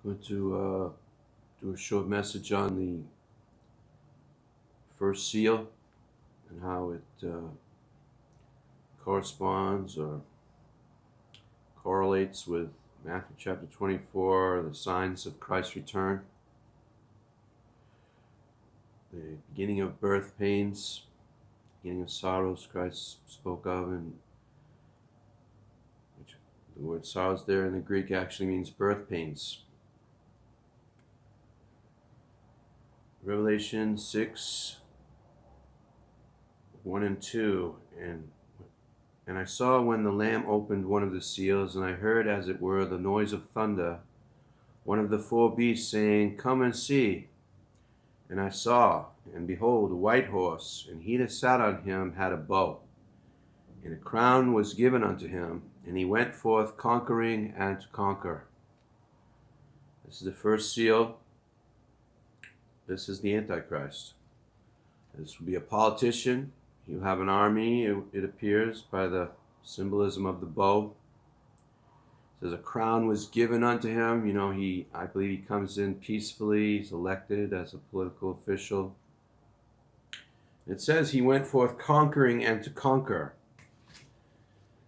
Going to do a short message on the first seal and how it corresponds or correlates with Matthew chapter 24, the signs of Christ's return, the beginning of birth pains, beginning of sorrows Christ spoke of, and which the word sorrows there in the Greek actually means birth pains. Revelation 6, 1 and 2, and I saw when the Lamb opened one of the seals, and I heard, as it were, the noise of thunder, one of the four beasts saying, "Come and see." And I saw, and behold, a white horse, and he that sat on him had a bow, and a crown was given unto him, and he went forth conquering and to conquer. This is the first seal. This is the Antichrist. This will be a politician. He'll have an army, it appears, by the symbolism of the bow. It says a crown was given unto him. I believe he comes in peacefully. He's elected as a political official. It says he went forth conquering and to conquer.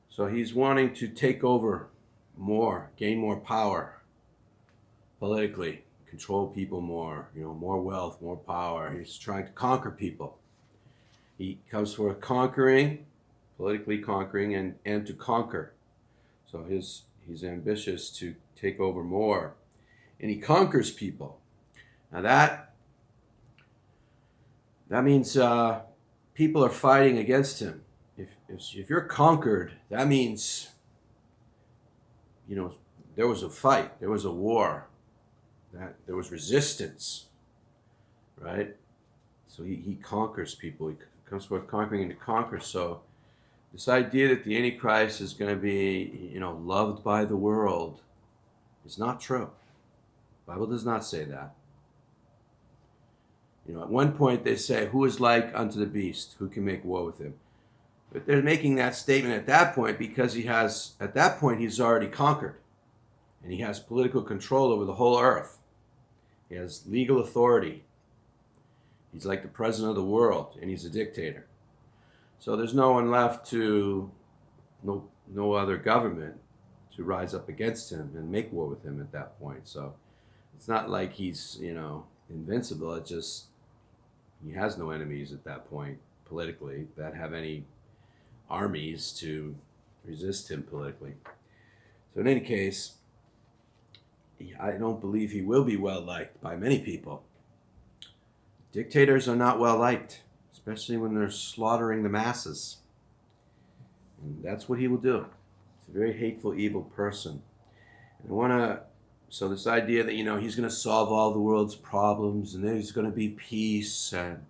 So he's wanting to take over more, gain more power politically, control people more, more wealth, more power. He's trying to conquer people. He comes forth conquering, politically conquering, and to conquer. So he's ambitious to take over more. And he conquers people. Now that means people are fighting against him. If you're conquered, that means, there was a fight, there was a war, that there was resistance, right? So he conquers people. He comes forth conquering and to conquer. So this idea that the Antichrist is going to be, loved by the world is not true. The Bible does not say that. At one point they say, "Who is like unto the beast? Who can make war with him?" But they're making that statement at that point because at that point, he's already conquered. And he has political control over the whole earth. He has legal authority. He's like the president of the world, and he's a dictator. So there's no one left no other government to rise up against him and make war with him at that point. So it's not like he's, invincible. It's just he has no enemies at that point politically that have any armies to resist him politically. So in any case, I don't believe he will be well liked by many people. Dictators are not well liked, especially when they're slaughtering the masses. And that's what he will do. He's a very hateful, evil person. And so this idea that, he's going to solve all the world's problems, and there's going to be peace, and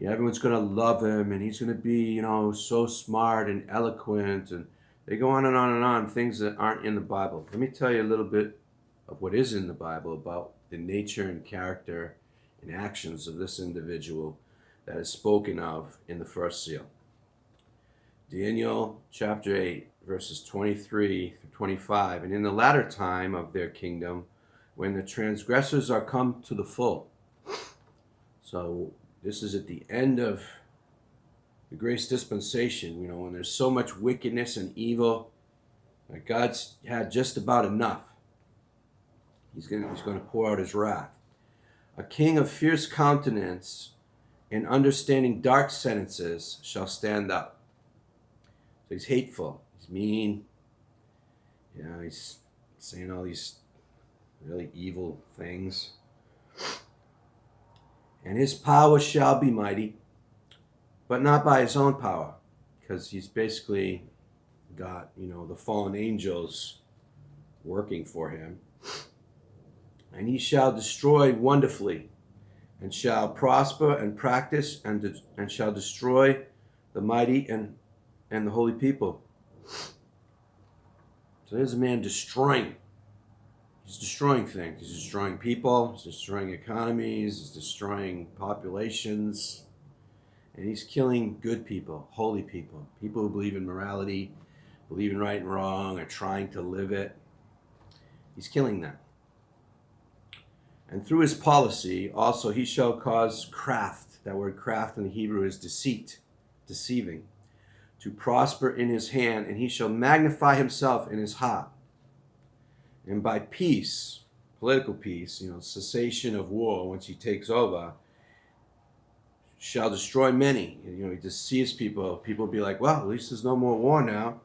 everyone's going to love him, and he's going to be, so smart and eloquent, and they go on and on and on, things that aren't in the Bible. Let me tell you a little bit of what is in the Bible about the nature and character and actions of this individual that is spoken of in the first seal. Daniel chapter 8, verses 23 through 25. And in the latter time of their kingdom, when the transgressors are come to the full. So this is at the end of the grace dispensation, when there's so much wickedness and evil that God's had just about enough. He's going to pour out his wrath. A king of fierce countenance and understanding dark sentences shall stand up. So he's hateful. He's mean. He's saying all these really evil things. And his power shall be mighty, but not by his own power, because he's basically got, the fallen angels working for him. And he shall destroy wonderfully, and shall prosper and practice, and shall destroy the mighty and the holy people. So there's a man destroying. He's destroying things. He's destroying people. He's destroying economies. He's destroying populations. And he's killing good people, holy people, people who believe in morality, believe in right and wrong, are trying to live it. He's killing them. And through his policy, also he shall cause craft, that word craft in the Hebrew is deceit, deceiving, to prosper in his hand, and he shall magnify himself in his heart. And by peace, political peace, cessation of war once he takes over, shall destroy many. He deceives people. People will be like, well, at least there's no more war now.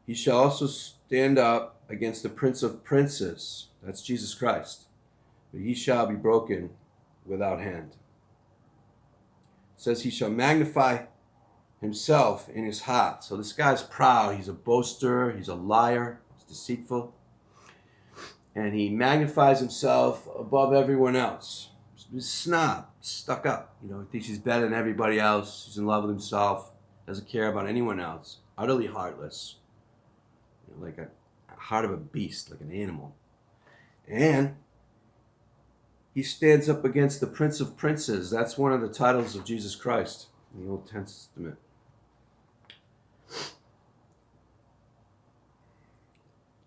He shall also stand up against the prince of princes. That's Jesus Christ. But he shall be broken without hand. It says he shall magnify himself in his heart. So this guy's proud. He's a boaster. He's a liar. He's deceitful. And he magnifies himself above everyone else. He's a snob, stuck up. He thinks he's better than everybody else. He's in love with himself. Doesn't care about anyone else. Utterly heartless. Like a heart of a beast, like an animal. And he stands up against the Prince of Princes. That's one of the titles of Jesus Christ in the Old Testament.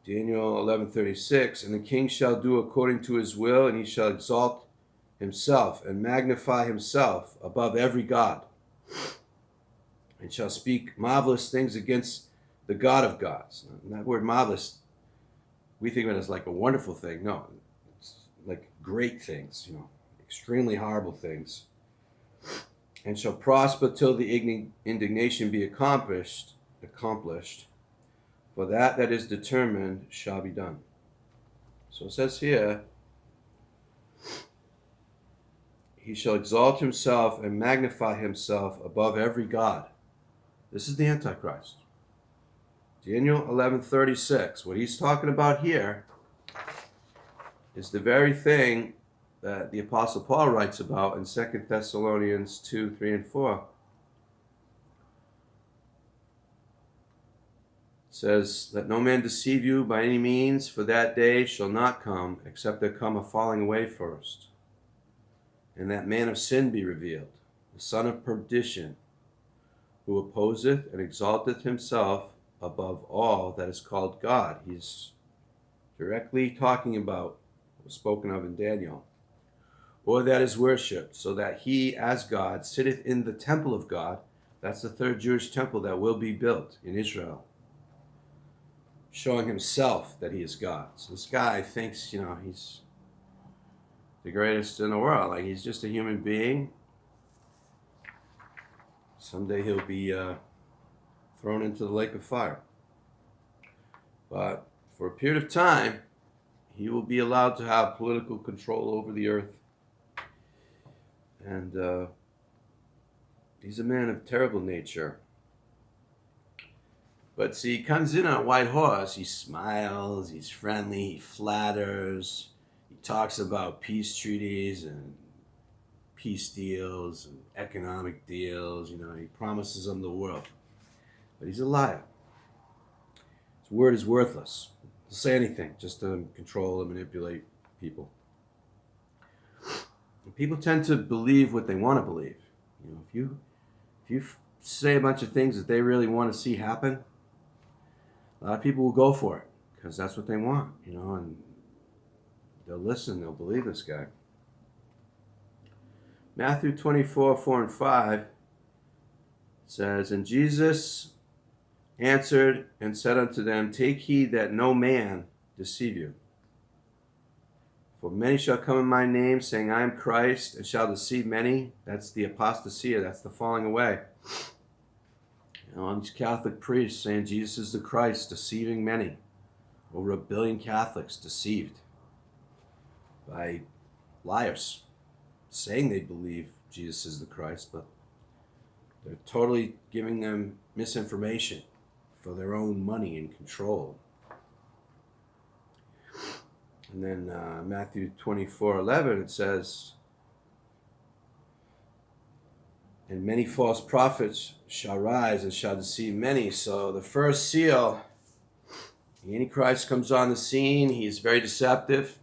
Daniel 11:36, and the king shall do according to his will, and he shall exalt himself and magnify himself above every god, and shall speak marvelous things against the God of gods. And that word marvelous, we think of it as like a wonderful thing. No, it's like great things, extremely horrible things. And shall prosper till the indignation be accomplished. For that is determined shall be done. So it says here, he shall exalt himself and magnify himself above every god. This is the Antichrist. Daniel 11:36. What he's talking about here is the very thing that the Apostle Paul writes about in 2 Thessalonians 2, 3, and 4. It says, let no man deceive you by any means, for that day shall not come, except there come a falling away first, and that man of sin be revealed, the son of perdition, who opposeth and exalteth himself above all that is called God. He's directly talking about what was spoken of in Daniel. Or that is worshipped, so that he, as God, sitteth in the temple of God. That's the third Jewish temple that will be built in Israel, showing himself that he is God. So this guy thinks, he's the greatest in the world. Like, he's just a human being. Someday he'll be thrown into the lake of fire. But for a period of time, he will be allowed to have political control over the earth. And he's a man of terrible nature. But see, he comes in on a white horse. He smiles, he's friendly, he flatters. He talks about peace treaties and peace deals and economic deals. He promises them the world. But he's a liar. His word is worthless. He'll say anything just to control and manipulate people. And people tend to believe what they want to believe. If you say a bunch of things that they really want to see happen, a lot of people will go for it because that's what they want, and they'll listen, they'll believe this guy. Matthew 24, 4 and 5 says, and Jesus answered and said unto them, take heed that no man deceive you. For many shall come in my name, saying, I am Christ, and shall deceive many. That's the apostasia, that's the falling away. These Catholic priests saying Jesus is the Christ, deceiving many. Over 1 billion Catholics deceived by liars, saying they believe Jesus is the Christ, but they're totally giving them misinformation for their own money and control. And then Matthew 24:11, it says, and many false prophets shall rise and shall deceive many. So the first seal, the Antichrist comes on the scene. He's very deceptive.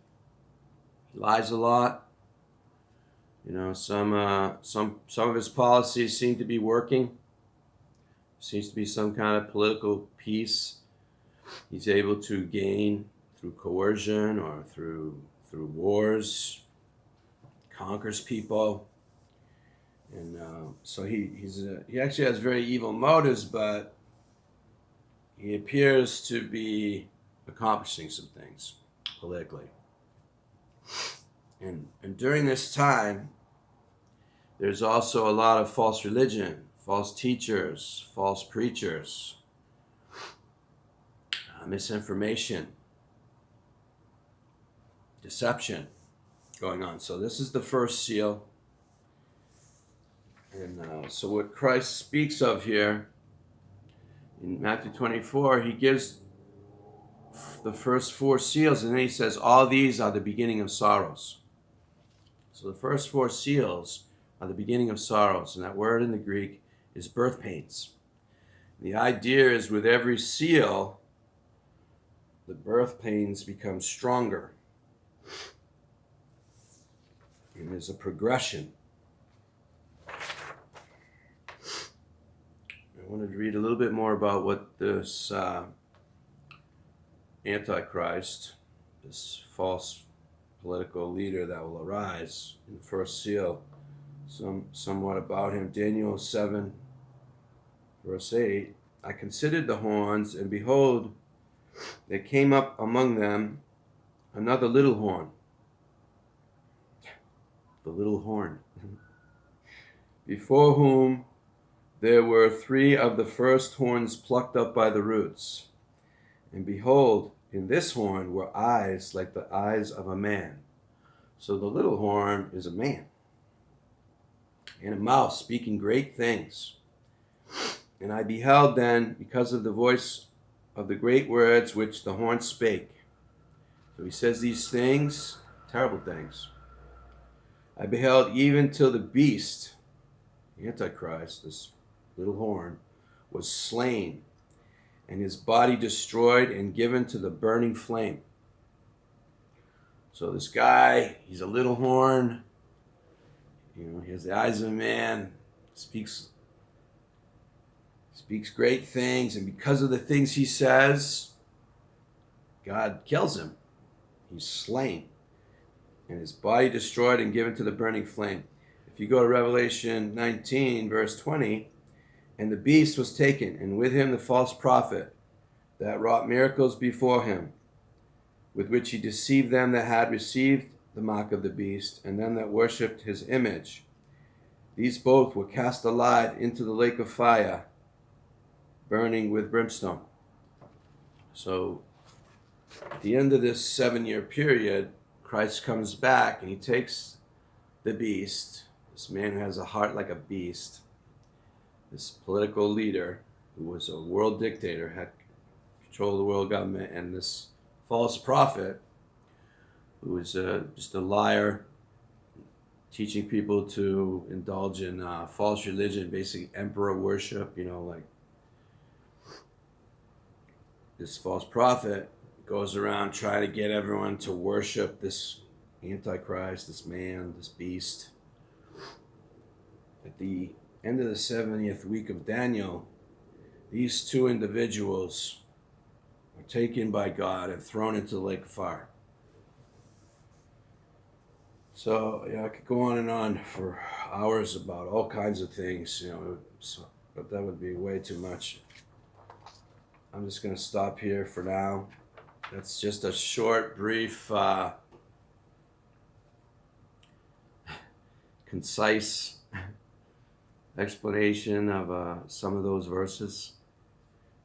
He lies a lot. Some of his policies seem to be working. Seems to be some kind of political peace he's able to gain through coercion or through through wars, conquers people. And so he actually has very evil motives, but he appears to be accomplishing some things politically. And during this time, there's also a lot of false religion, false teachers, false preachers, misinformation, deception going on. So this is the first seal. And so what Christ speaks of here in Matthew 24, he gives the first four seals, and then he says, all these are the beginning of sorrows. So the first four seals are the beginning of sorrows, and that word in the Greek is birth pains. The idea is with every seal, the birth pains become stronger. And there's a progression. I wanted to read a little bit more about what this Antichrist, this false political leader that will arise in the first seal, somewhat about him. Daniel 7, verse 8, I considered the horns, and behold, there came up among them another little horn. The little horn. Before whom there were three of the first horns plucked up by the roots. And behold, in this horn were eyes like the eyes of a man. So the little horn is a man. And a mouth speaking great things. And I beheld then, because of the voice of the great words which the horn spake. So he says these things, terrible things. I beheld even till the beast, the Antichrist, this little horn, was slain, and his body destroyed and given to the burning flame. So this guy, he's a little horn, he has the eyes of a man, speaks great things, and because of the things he says, God kills him. He's slain, and his body destroyed and given to the burning flame. If you go to Revelation 19, verse 20, and the beast was taken, and with him the false prophet, that wrought miracles before him, with which he deceived them that had received the mark of the beast, and them that worshipped his image. These both were cast alive into the lake of fire, burning with brimstone. So, at the end of this 7-year period, Christ comes back, and he takes the beast, this man who has a heart like a beast, this political leader who was a world dictator, had control of the world government, and this false prophet who was just a liar, teaching people to indulge in false religion, basically emperor worship, like this false prophet goes around trying to get everyone to worship this Antichrist, this man, this beast. At the end of the 70th week of Daniel, these two individuals are taken by God and thrown into the lake of fire. So, I could go on and on for hours about all kinds of things, but that would be way too much. I'm just going to stop here for now. That's just a short, brief, concise explanation of some of those verses.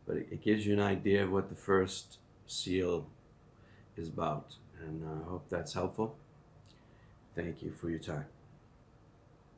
But it gives you an idea of what the first seal is about. And I hope that's helpful. Thank you for your time.